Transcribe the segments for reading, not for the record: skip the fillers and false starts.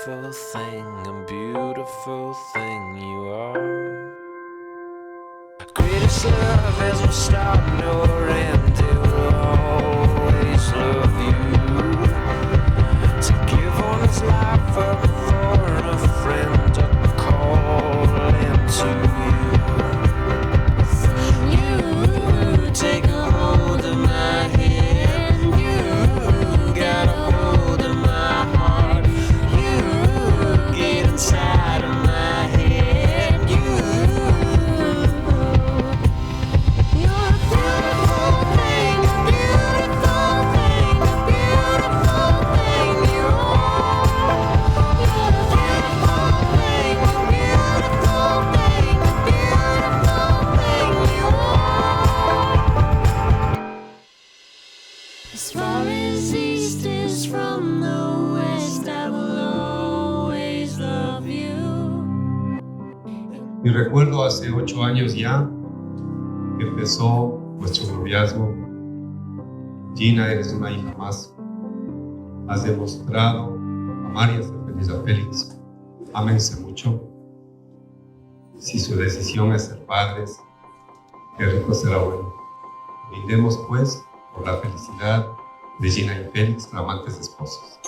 beautiful thing, a beautiful thing you are. Greatest love as we start nor end, it will always love you. To give on his life up for a friend, a calling to you. You take a hold of my hand, you got a hold of my heart, you get inside of my head, you're a beautiful thing, a beautiful thing, a beautiful thing you are. You're a beautiful thing, a beautiful thing, a beautiful thing you are. As far as east is from the west, I will always love you. Y recuerdo hace 8 años ya que empezó nuestro noviazgo. Gina, eres una hija más. Has demostrado amar y hacer feliz a Félix. Ámense mucho. Si su decisión es ser padres, qué rico será bueno. Brindemos pues por la felicidad de Gina y Félix, flamantes esposos.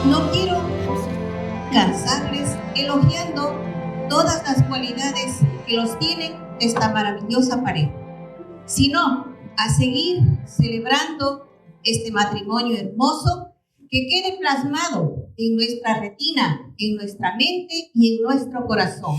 No quiero cansarles elogiando todas las cualidades que los tienen esta maravillosa pareja, sino a seguir celebrando este matrimonio hermoso que quede plasmado en nuestra retina, en nuestra mente y en nuestro corazón.